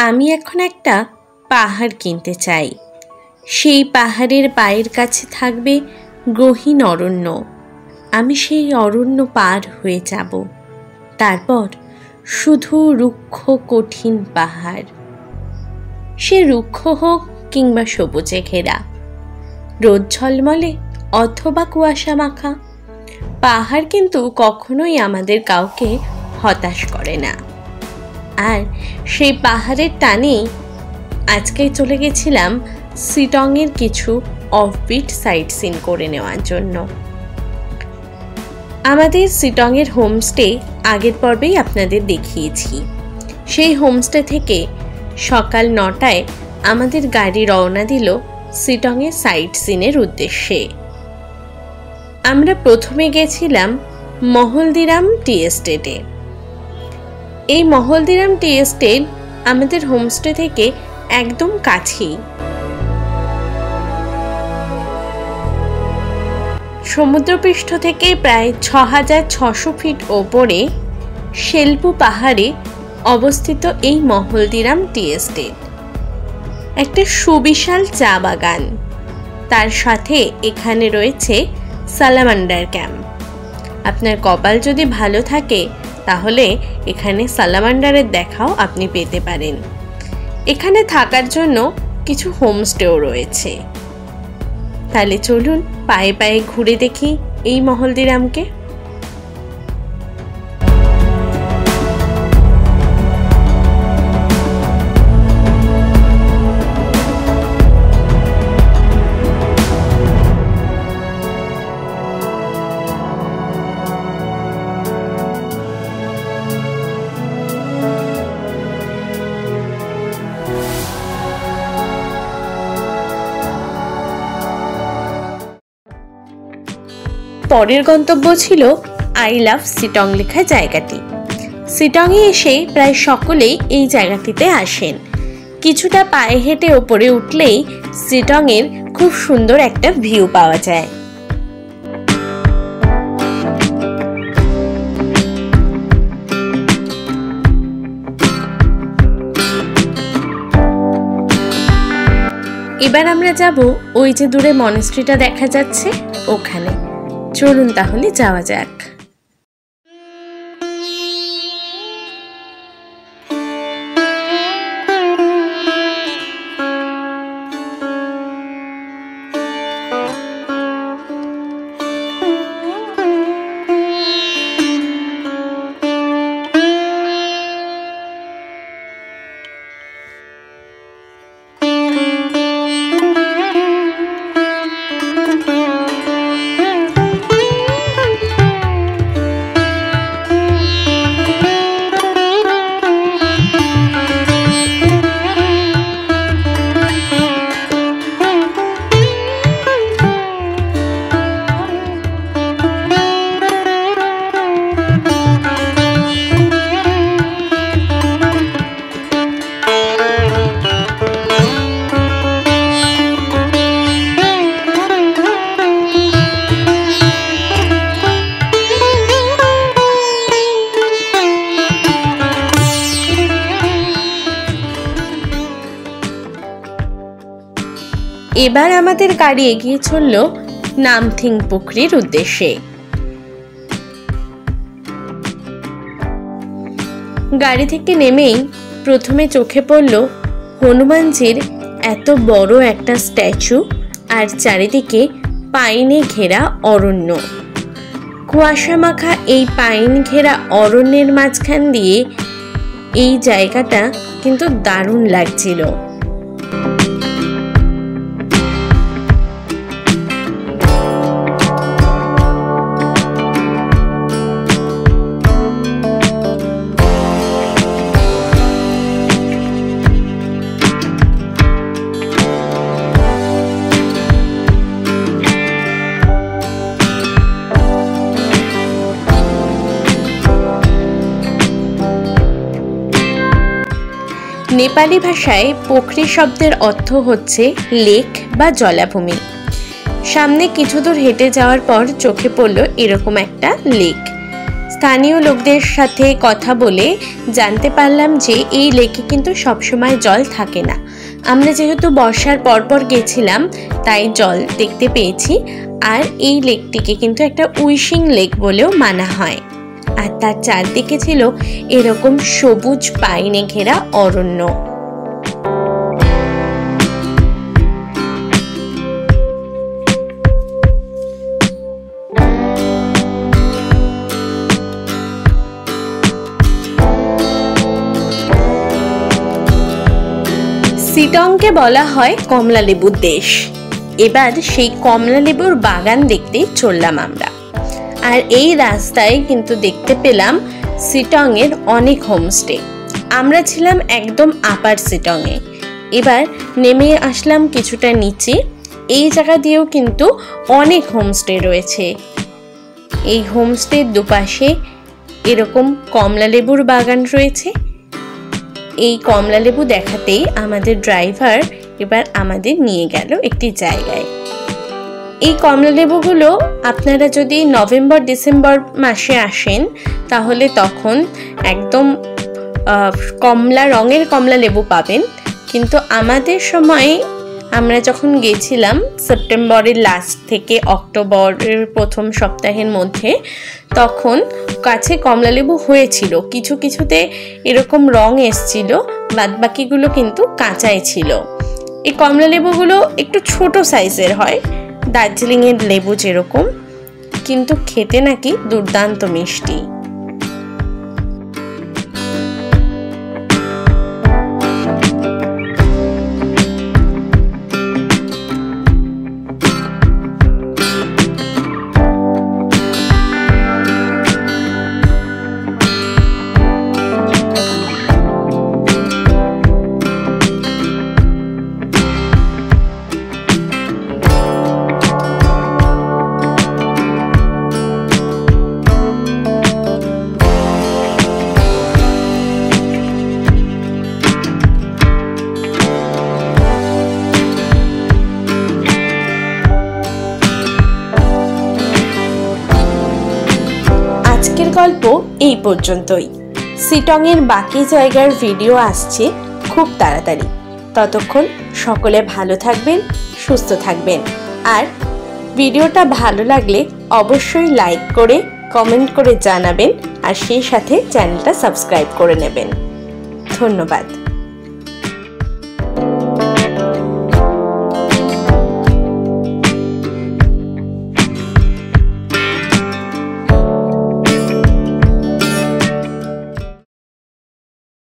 আমি এখন একটা পাহাড় কিনতে চাই। সেই পাহাড়ের পায়ের কাছে থাকবে গহীন অরণ্য। আমি সেই অরণ্য পার হয়ে যাব। তারপর শুধু রুক্ষ কঠিন পাহাড়, সে রুক্ষ হোক কিংবা সবুজে ঘেরা, রোদ ঝলমলে অথবা কুয়াশা মাখা, পাহাড় কিন্তু কখনোই আমাদের কাউকে হতাশ করে না। আর সেই পাহাড়ের টানেই আজকে চলে গেছিলাম শিটংয়ের কিছু অফবিট সাইট সিন করে নেওয়ার জন্য। আমাদের শিটংয়ের হোমস্টে আগের পর্বেই আপনাদের দেখিয়েছি। সেই হোমস্টে থেকে সকাল 9টায় আমাদের গাড়ি রওনা দিল শিটংয়ের সাইট সিনের উদ্দেশ্যে। আমরা প্রথমে গেছিলাম মহলদিরাম টি এস্টেটে। এই মহলদিরাম টি এস্টেট আমাদের হোমস্টে থেকে একদম কাছেই। সমুদ্রপৃষ্ঠ থেকে প্রায় 6600 ফিট ওপরে শেলপু পাহাড়ে অবস্থিত এই মহলদিরাম টি এস্টেট। একটা সুবিশাল চা বাগান, তার সাথে এখানে রয়েছে সালামান্ডার ক্যাম্প। আপনার কপাল যদি ভালো থাকে তাহলে এখানে সালামান্ডারের দেখাও আপনি পেতে পারেন। এখানে থাকার জন্য কিছু হোমস্টেও রয়েছে। তাহলে চলুন পায়ে পায়ে ঘুরে দেখি এই মহলদিরামকে। পরের গন্তব্য ছিল আই লাভ শিটং লেখা জায়গাটি। শিটংয়ে এসে প্রায় সকলেই এই জায়গাটিতে আসেন। কিছুটা পায়ে হেঁটে ওপরে উঠলেই শিটংয়ের খুব সুন্দর একটা ভিউ পাওয়া যায়। এবার আমরা যাব ওই যে দূরে মনাস্ট্রিটা দেখা যাচ্ছে ওখানে। চলুন তাহলে যাওয়া যাক। এবার আমাদের গাড়ি এগিয়ে চলল নামথিং পুখরির উদ্দেশ্যে। গাড়ি থেকে নেমেই প্রথমে চোখে পড়ল হনুমানজির এত বড় একটা স্ট্যাচু আর চারিদিকে পাইনে ঘেরা অরণ্য। কুয়াশা মাখা এই পাইন ঘেরা অরণ্যের মাঝখান দিয়ে এই জায়গাটা কিন্তু দারুণ লাগছিল। নেপালি ভাষায় পুখরি শব্দের অর্থ হচ্ছে লেক বা জলাভূমি। সামনে কিছু দূর হেঁটে যাওয়ার পর চোখে পড়ল এরকম একটা লেক। স্থানীয় লোকদের সাথে কথা বলে জানতে পারলাম যে এই লেকে কিন্তু সবসময় জল থাকে না। আমরা যেহেতু বর্ষার পরপর গেছিলাম তাই জল দেখতে পেয়েছি। আর এই লেকটিকে কিন্তু একটা উইশিং লেক বলেও মানা হয়। আর তার চারদিকে ছিল এরকম সবুজ পাইনে ঘেরা অরণ্য। শিটংকে বলা হয় কমলা লেবুর দেশ। এবার সেই কমলা লেবুর বাগান দেখতে চললাম আমরা। আর এই রাস্তায় কিন্তু দেখতে পেলাম শিটংয়ের অনেক হোমস্টে। আমরা ছিলাম একদম আপার শিটংয়ে। এবার নেমে আসলাম কিছুটা নিচে। এই জায়গা দিয়েও কিন্তু অনেক হোমস্টে রয়েছে। এই হোমস্টের দুপাশে এরকম কমলা লেবুর বাগান রয়েছে। এই কমলা লেবু দেখাতেই আমাদের ড্রাইভার এবার আমাদের নিয়ে গেল একটি জায়গায়। এই কমলা লেবুগুলো আপনারা যদি নভেম্বর ডিসেম্বর মাসে আসেন তাহলে তখন একদম কমলা রঙের কমলা লেবু পাবেন। কিন্তু আমাদের সময়ে আমরা যখন গেছিলাম সেপ্টেম্বরের লাস্ট থেকে অক্টোবরের প্রথম সপ্তাহের মধ্যে, তখন কাছে কমলা লেবু হয়েছিল। কিছু কিছুতে এরকম রং এসছিল, বাদবাকিগুলো কিন্তু কাঁচাই ছিল। এই কমলা লেবুগুলো একটু ছোট সাইজের হয়, দার্জিলিংয়ের লেবু যেরকম, কিন্তু খেতে নাকি দুর্দান্ত মিষ্টি। আজকের গল্প এই পর্যন্তই। শিটংয়ের বাকি জায়গার ভিডিও আসছে খুব তাড়াতাড়ি। ততক্ষণ সকলে ভালো থাকবেন, সুস্থ থাকবেন। আর ভিডিওটা ভালো লাগলে অবশ্যই লাইক করে কমেন্ট করে জানাবেন। আর সেই সাথে চ্যানেলটা সাবস্ক্রাইব করে নেবেন। ধন্যবাদ।